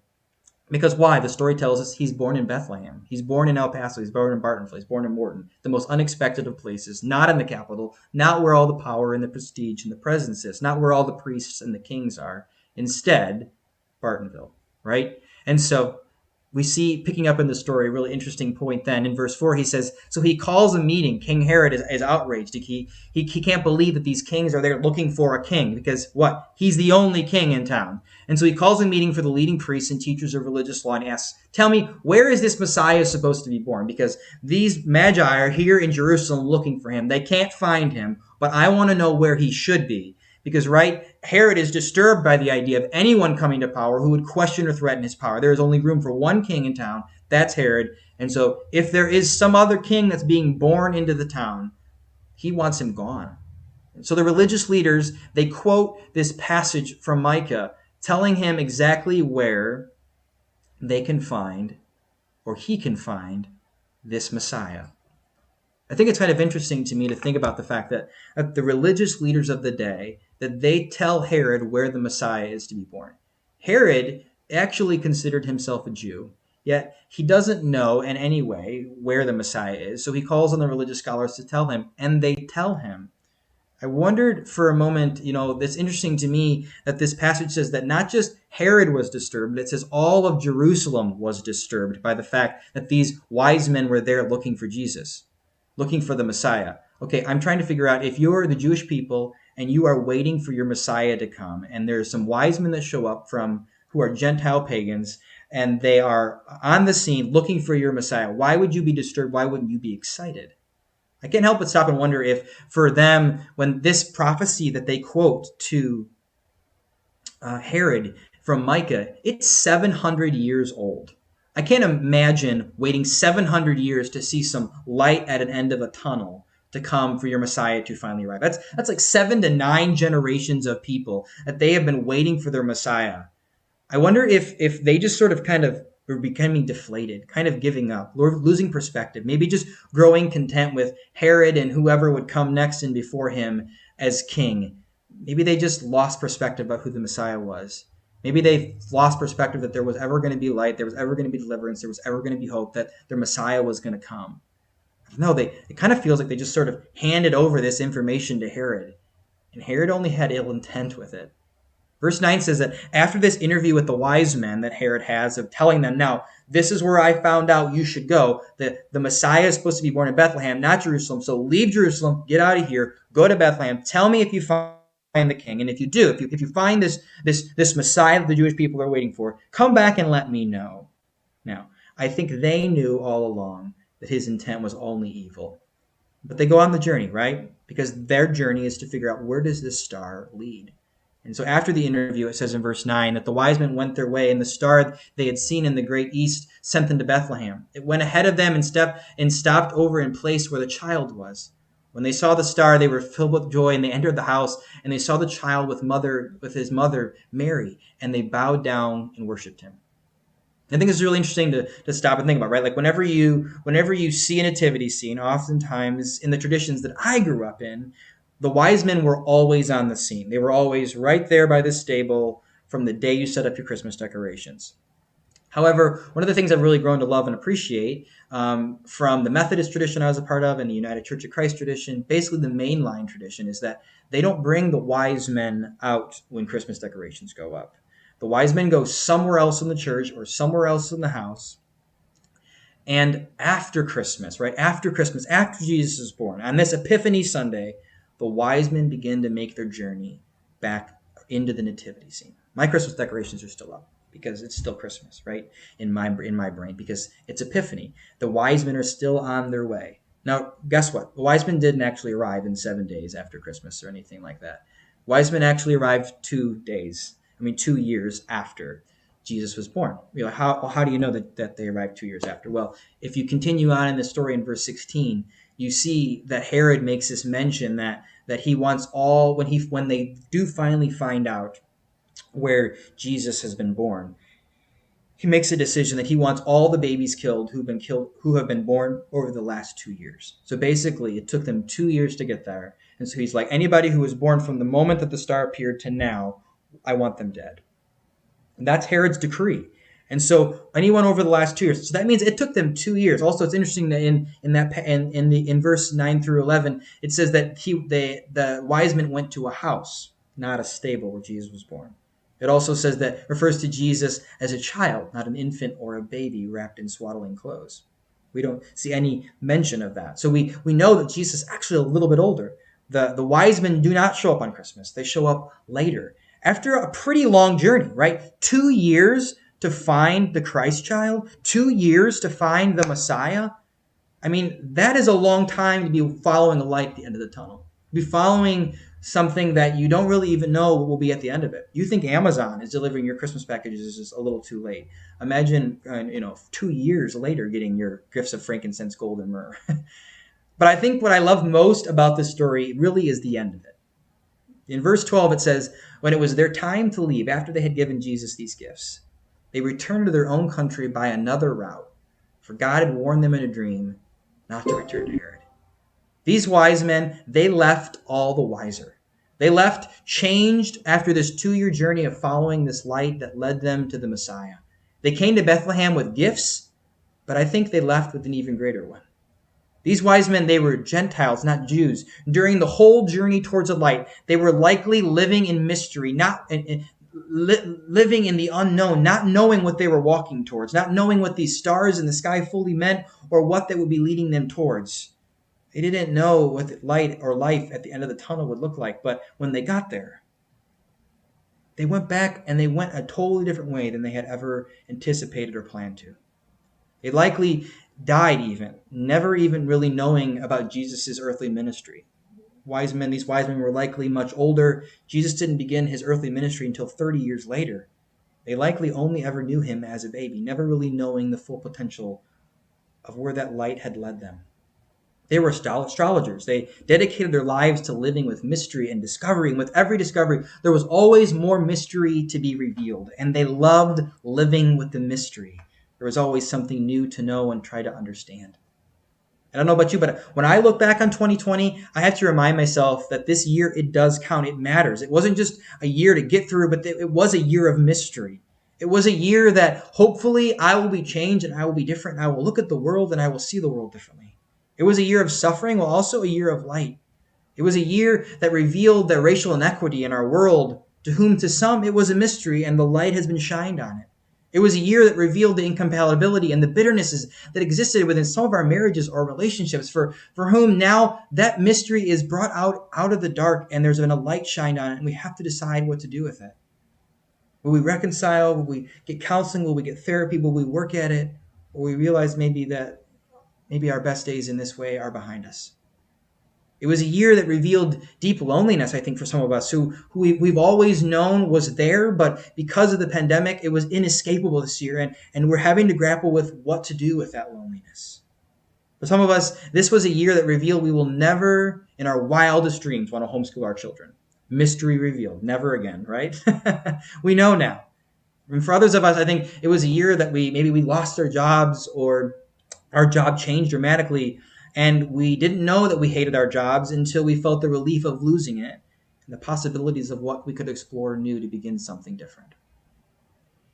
Because why? The story tells us he's born in Bethlehem. He's born in El Paso. He's born in Bartonville. He's born in Morton. The most unexpected of places. Not in the capital. Not where all the power and the prestige and the presence is. Not where all the priests and the kings are. Instead, Bartonville, right? And so we see, picking up in the story, a really interesting point then. In verse 4, he says, so he calls a meeting. King Herod is outraged. He can't believe that these kings are there looking for a king because what? He's the only king in town. And so he calls a meeting for the leading priests and teachers of religious law and asks, tell me, where is this Messiah supposed to be born? Because these magi are here in Jerusalem looking for him. They can't find him, but I want to know where he should be. Because, right, Herod is disturbed by the idea of anyone coming to power who would question or threaten his power. There is only room for one king in town. That's Herod. And so if there is some other king that's being born into the town, he wants him gone. So the religious leaders, they quote this passage from Micah, telling him exactly where they can find, or he can find, this Messiah. I think it's kind of interesting to me to think about the fact that the religious leaders of the day, that they tell Herod where the Messiah is to be born. Herod actually considered himself a Jew, yet he doesn't know in any way where the Messiah is. So he calls on the religious scholars to tell him, and they tell him. I wondered for a moment, it's interesting to me that this passage says that not just Herod was disturbed, it says all of Jerusalem was disturbed by the fact that these wise men were there looking for Jesus, looking for the Messiah. Okay, I'm trying to figure out if you're the Jewish people and you are waiting for your Messiah to come, and there's some wise men that show up who are Gentile pagans, and they are on the scene looking for your Messiah. Why would you be disturbed? Why wouldn't you be excited? I can't help but stop and wonder if for them, when this prophecy that they quote to Herod from Micah, it's 700 years old. I can't imagine waiting 700 years to see some light at an end of a tunnel to come for your Messiah to finally arrive. That's like 7 to 9 generations of people that they have been waiting for their Messiah. I wonder if they just sort of kind of were becoming deflated, kind of giving up, losing perspective, maybe just growing content with Herod and whoever would come next and before him as king. Maybe they just lost perspective about who the Messiah was. Maybe they lost perspective that there was ever going to be light, there was ever going to be deliverance, there was ever going to be hope, that their Messiah was going to come. No, it kind of feels like they just sort of handed over this information to Herod. And Herod only had ill intent with it. Verse 9 says that after this interview with the wise men that Herod has of telling them, now, this is where I found out you should go. The Messiah is supposed to be born in Bethlehem, not Jerusalem. So leave Jerusalem, get out of here, go to Bethlehem. Tell me if you find the king. And if you do, if you find this Messiah that the Jewish people are waiting for, come back and let me know. Now, I think they knew all along that his intent was only evil. But they go on the journey, right? Because their journey is to figure out, where does this star lead? And so after the interview, it says in verse 9 that the wise men went their way, and the star they had seen in the great east sent them to Bethlehem. It went ahead of them and stopped over in place where the child was. When they saw the star, they were filled with joy, and they entered the house, and they saw the child with his mother, Mary, and they bowed down and worshipped him. I think it's really interesting to stop and think about, right? Like whenever you see a nativity scene, oftentimes in the traditions that I grew up in, the wise men were always on the scene. They were always right there by the stable from the day you set up your Christmas decorations. However, one of the things I've really grown to love and appreciate from the Methodist tradition I was a part of and the United Church of Christ tradition, basically the mainline tradition, is that they don't bring the wise men out when Christmas decorations go up. The wise men go somewhere else in the church or somewhere else in the house. And after Christmas, right? After Christmas, after Jesus is born, on this Epiphany Sunday, the wise men begin to make their journey back into the nativity scene. My Christmas decorations are still up because it's still Christmas, right? In my brain, because it's Epiphany. The wise men are still on their way. Now, guess what? The wise men didn't actually arrive in 7 days after Christmas or anything like that. Wise men actually arrived 2 years after Jesus was born. You know, how do you know that they arrived 2 years after? Well, if you continue on in the story in verse 16, you see that Herod makes this mention that he wants all, when they do finally find out where Jesus has been born, he makes a decision that he wants all the babies killed who have been born over the last 2 years. So basically, it took them 2 years to get there. And so he's like, anybody who was born from the moment that the star appeared to now, I want them dead. And that's Herod's decree. And so anyone over the last 2 years, so that means it took them 2 years. Also, it's interesting that in verse 9 through 11, it says that the wise men went to a house, not a stable where Jesus was born. It also says that refers to Jesus as a child, not an infant or a baby wrapped in swaddling clothes. We don't see any mention of that. So we know that Jesus is actually a little bit older. The wise men do not show up on Christmas. They show up later. After a pretty long journey, right? 2 years to find the Christ child, 2 years to find the Messiah. I mean, that is a long time to be following a light at the end of the tunnel. Be following something that you don't really even know what will be at the end of it. You think Amazon is delivering your Christmas packages is just a little too late. Imagine, 2 years later getting your gifts of frankincense, gold, and myrrh. But I think what I love most about this story really is the end of it. In verse 12, it says, when it was their time to leave, after they had given Jesus these gifts, they returned to their own country by another route, for God had warned them in a dream not to return to Herod. These wise men, they left all the wiser. They left changed after this 2-year journey of following this light that led them to the Messiah. They came to Bethlehem with gifts, but I think they left with an even greater one. These wise men, they were Gentiles, not Jews. During the whole journey towards the light, they were likely living in mystery, living in the unknown, not knowing what they were walking towards, not knowing what these stars in the sky fully meant or what they would be leading them towards. They didn't know what light or life at the end of the tunnel would look like, but when they got there, they went back and they went a totally different way than they had ever anticipated or planned to. They likely died never even really knowing about Jesus' earthly ministry. These wise men were likely much older. Jesus didn't begin his earthly ministry until 30 years later. They likely only ever knew him as a baby, never really knowing the full potential of where that light had led them. They were astrologers. They dedicated their lives to living with mystery and discovery. And with every discovery, there was always more mystery to be revealed. And they loved living with the mystery. There was always something new to know and try to understand. I don't know about you, but when I look back on 2020, I have to remind myself that this year, it does count. It matters. It wasn't just a year to get through, but it was a year of mystery. It was a year that hopefully I will be changed and I will be different. And I will look at the world and I will see the world differently. It was a year of suffering, while also a year of light. It was a year that revealed the racial inequity in our world, to whom to some it was a mystery and the light has been shined on it. It was a year that revealed the incompatibility and the bitternesses that existed within some of our marriages or relationships, for whom now that mystery is brought out of the dark and there's been a light shined on it, and we have to decide what to do with it. Will we reconcile? Will we get counseling? Will we get therapy? Will we work at it? Or we realize maybe our best days in this way are behind us? It was a year that revealed deep loneliness, I think, for some of us who we've always known was there, but because of the pandemic, it was inescapable this year, and we're having to grapple with what to do with that loneliness. For some of us, this was a year that revealed we will never, in our wildest dreams, want to homeschool our children. Mystery revealed. Never again, right? We know now. And for others of us, I think it was a year that we lost our jobs, or our job changed dramatically, and we didn't know that we hated our jobs until we felt the relief of losing it and the possibilities of what we could explore new to begin something different.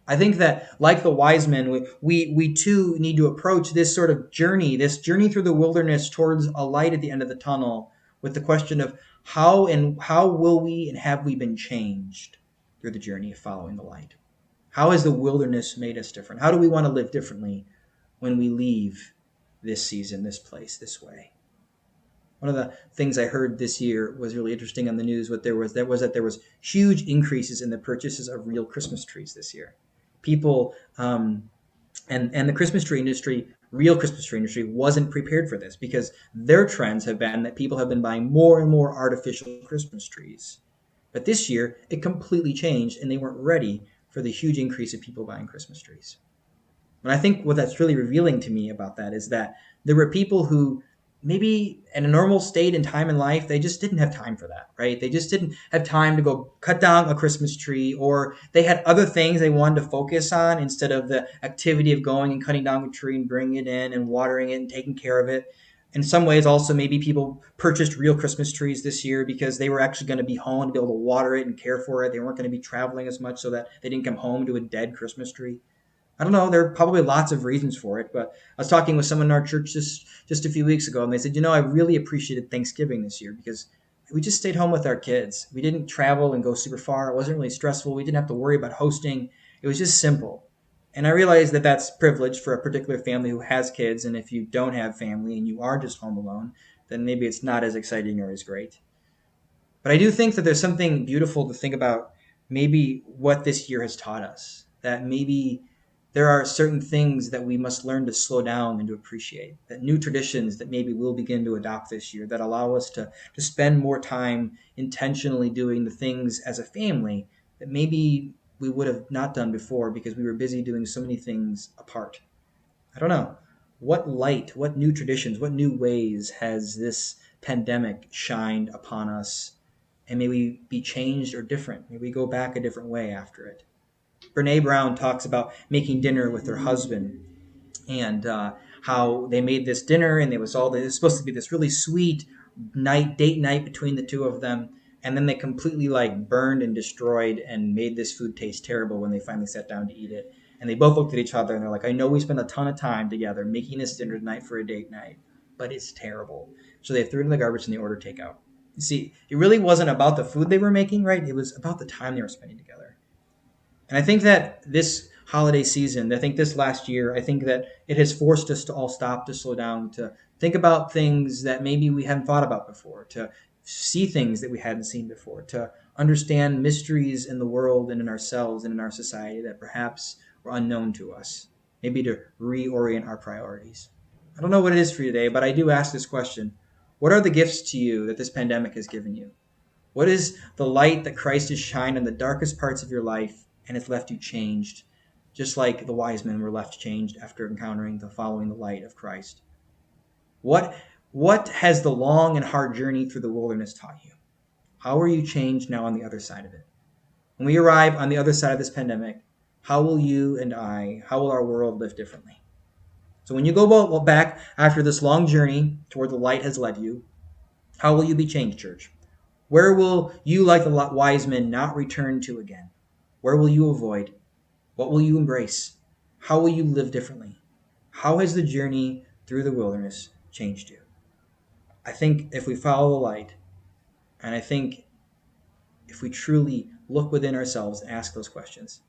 I think that, like the wise men, we too need to approach this sort of journey, this journey through the wilderness towards a light at the end of the tunnel, with the question of how will we and have we been changed through the journey of following the light? How has the wilderness made us different? How do we want to live differently when we leave this season, this place, this way? One of the things I heard this year was really interesting on the news. That there was huge increases in the purchases of real Christmas trees this year. People and the Christmas tree industry, real Christmas tree industry, wasn't prepared for this, because their trends have been that people have been buying more and more artificial Christmas trees. But this year, it completely changed, and they weren't ready for the huge increase of people buying Christmas trees. And I think what that's really revealing to me about that is that there were people who maybe in a normal state and time in life, they just didn't have time for that, right? They just didn't have time to go cut down a Christmas tree, or they had other things they wanted to focus on instead of the activity of going and cutting down a tree and bringing it in and watering it and taking care of it. In some ways, also, maybe people purchased real Christmas trees this year because they were actually going to be home to be able to water it and care for it. They weren't going to be traveling as much, so that they didn't come home to a dead Christmas tree. I don't know. There are probably lots of reasons for it, but I was talking with someone in our church just a few weeks ago, and they said, I really appreciated Thanksgiving this year because we just stayed home with our kids. We didn't travel and go super far. It wasn't really stressful. We didn't have to worry about hosting. It was just simple. And I realize that that's privileged for a particular family who has kids, and if you don't have family and you are just home alone, then maybe it's not as exciting or as great. But I do think that there's something beautiful to think about maybe what this year has taught us, that maybe there are certain things that we must learn to slow down and to appreciate, that new traditions that maybe we'll begin to adopt this year that allow us to spend more time intentionally doing the things as a family that maybe we would have not done before because we were busy doing so many things apart. I don't know. What light, what new traditions, what new ways has this pandemic shined upon us? And may we be changed or different? May we go back a different way after it? Brene Brown talks about making dinner with her husband, and how they made this dinner, and it was supposed to be this really sweet date night between the two of them, and then they completely burned and destroyed and made this food taste terrible when they finally sat down to eat it. And they both looked at each other and they're like, I know we spent a ton of time together making this dinner tonight for a date night, but it's terrible. So they threw it in the garbage and they ordered takeout. You see, it really wasn't about the food they were making, right? It was about the time they were spending together. And I think that this holiday season, I think this last year, I think that it has forced us to all stop, to slow down, to think about things that maybe we hadn't thought about before, to see things that we hadn't seen before, to understand mysteries in the world and in ourselves and in our society that perhaps were unknown to us, maybe to reorient our priorities. I don't know what it is for you today, but I do ask this question. What are the gifts to you that this pandemic has given you? What is the light that Christ has shined in the darkest parts of your life and has left you changed, just like the wise men were left changed after encountering following the light of Christ? What has the long and hard journey through the wilderness taught you? How are you changed now on the other side of it? When we arrive on the other side of this pandemic, how will you and how will our world live differently? So when you go back after this long journey to where the light has led you, how will you be changed, church? Where will you, like the wise men, not return to again? Where will you avoid? What will you embrace? How will you live differently? How has the journey through the wilderness changed you? I think if we follow the light, and I think if we truly look within ourselves and ask those questions,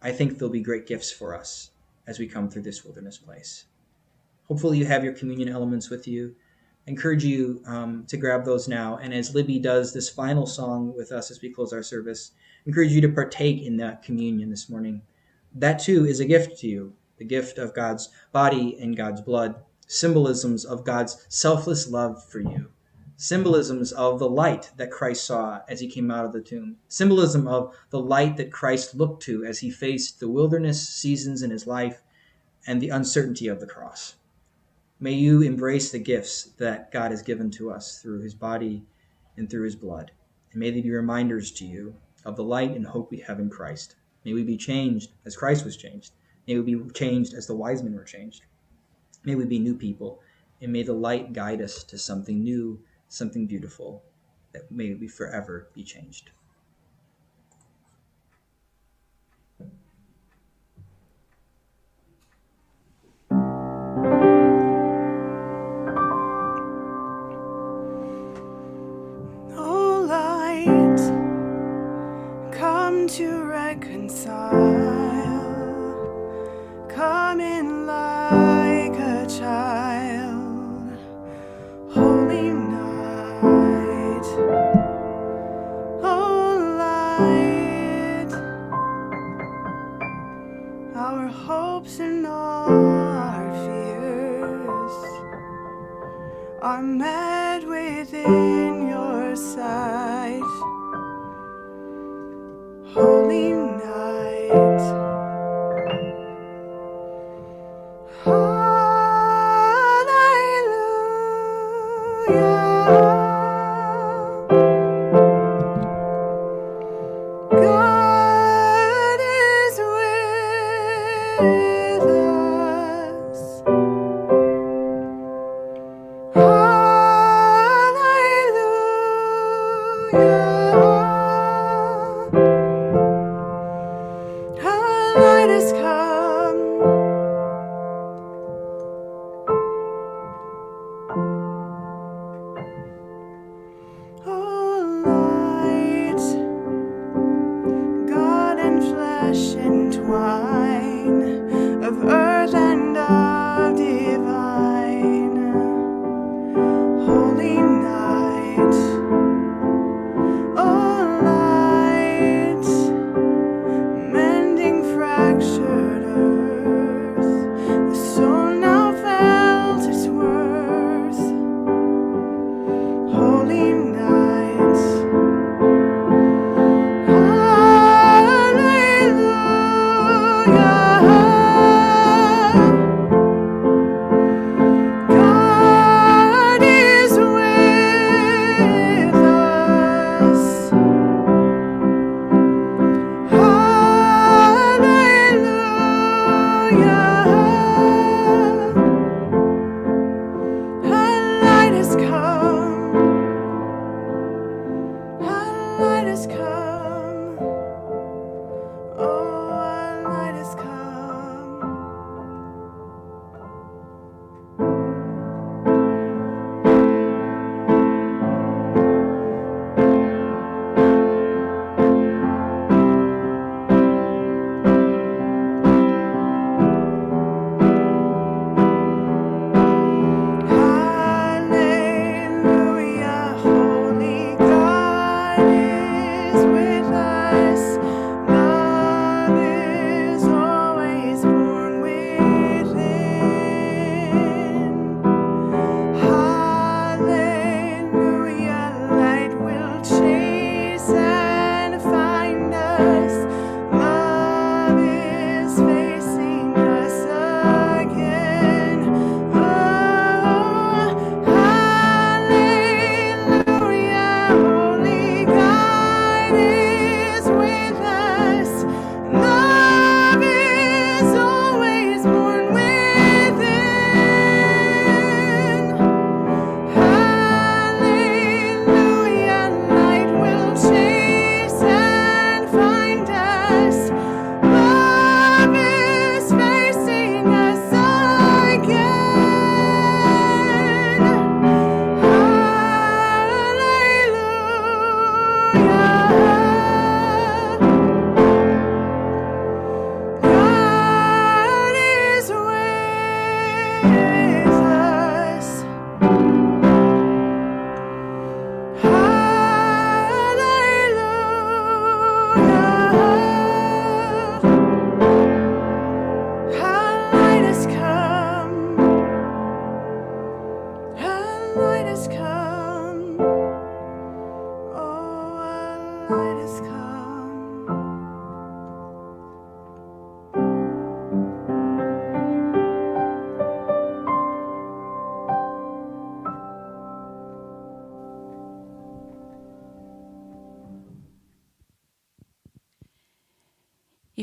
I think there'll be great gifts for us as we come through this wilderness place. Hopefully you have your communion elements with you. I encourage you to grab those now. And as Libby does this final song with us as we close our service, I encourage you to partake in that communion this morning. That too is a gift to you, the gift of God's body and God's blood, symbolisms of God's selfless love for you, symbolisms of the light that Christ saw as he came out of the tomb, symbolism of the light that Christ looked to as he faced the wilderness seasons in his life and the uncertainty of the cross. May you embrace the gifts that God has given to us through his body and through his blood. And may they be reminders to you of the light and hope we have in Christ. May we be changed as Christ was changed. May we be changed as the wise men were changed. May we be new people. And may the light guide us to something new, something beautiful, that may we forever be changed. Oh, light, come to reconcile. Come in like a child. Holy night. Oh, light, our hopes and all our fears are met within your sight. Holy night. Hallelujah. God is with us. Hallelujah. Our light has come. Oh, light, God and flesh entwine, of earth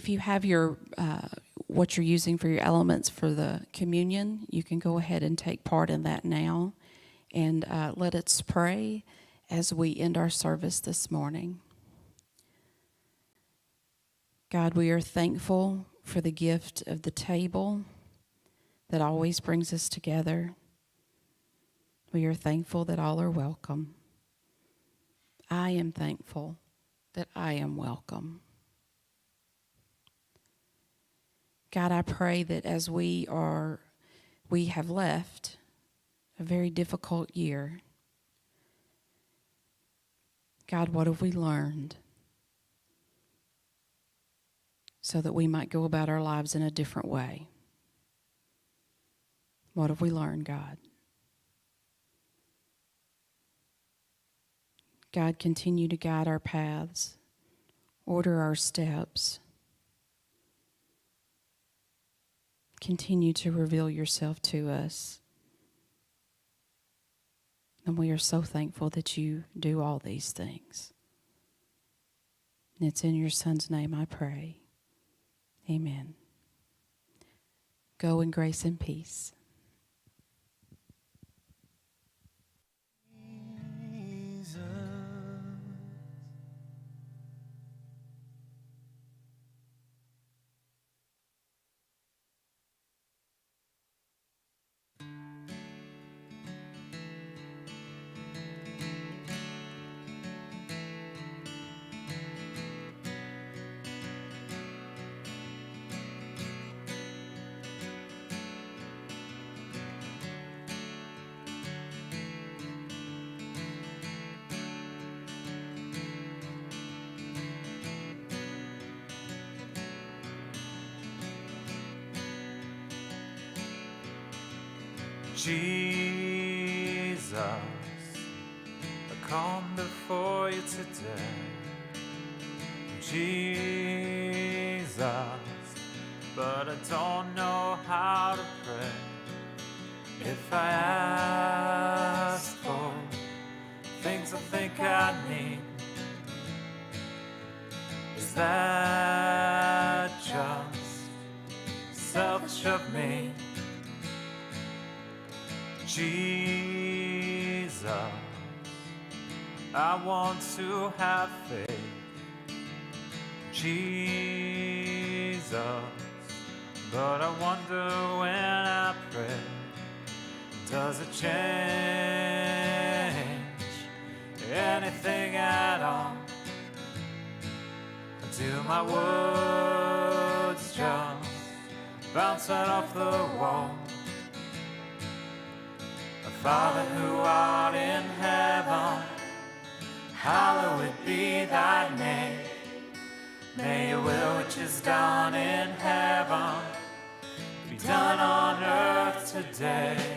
if you have your what you're using for your elements for the communion, you can go ahead and take part in that now. And let us pray as we end our service this morning. God, we are thankful for the gift of the table that always brings us together. We are thankful that all are welcome. I am thankful that I am welcome. God, I pray that as we have left a very difficult year, God, what have we learned so that we might go about our lives in a different way? What have we learned, God? God, continue to guide our paths, order our steps. Continue to reveal yourself to us. And we are so thankful that you do all these things. And it's in your Son's name I pray. Amen. Go in grace and peace. Jesus, I come before you today. Jesus, but I don't know how to pray. If I ask for things I think I need, is that just selfish of me? Jesus, I want to have faith. Jesus, but I wonder when I pray, does it change anything at all? Do my words just bounce right off the wall? Father who art in heaven, hallowed be thy name. May your will which is done in heaven be done on earth today.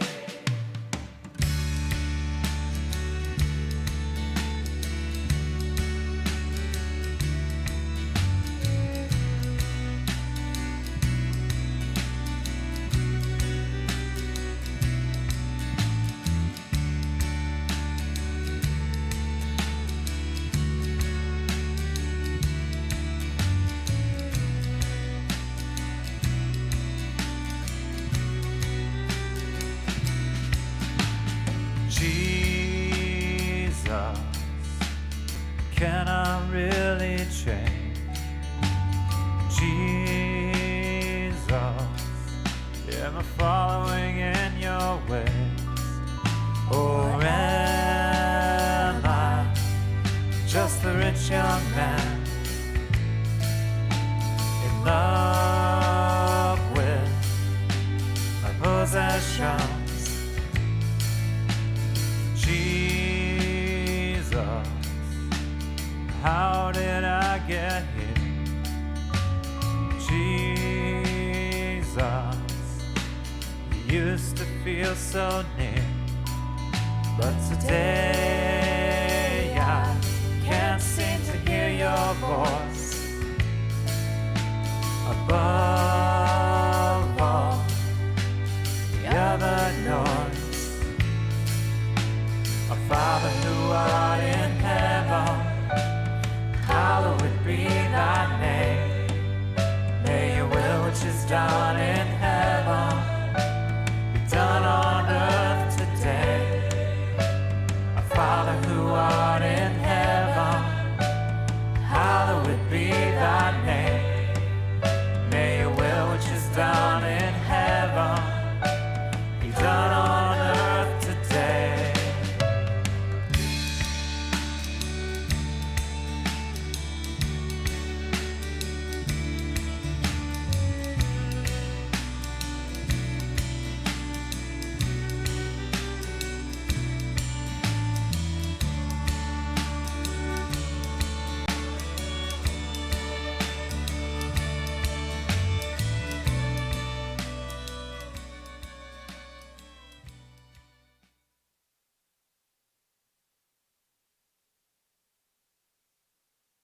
Can I really change? Jesus, am I following in your ways? Or am I just the rich young man in love with my possessions? Jesus, how did I get here? Jesus, you used to feel so near, but today I can't seem to hear your voice. Above all the other noise, our Father who art in heaven, hallowed be thy name. done in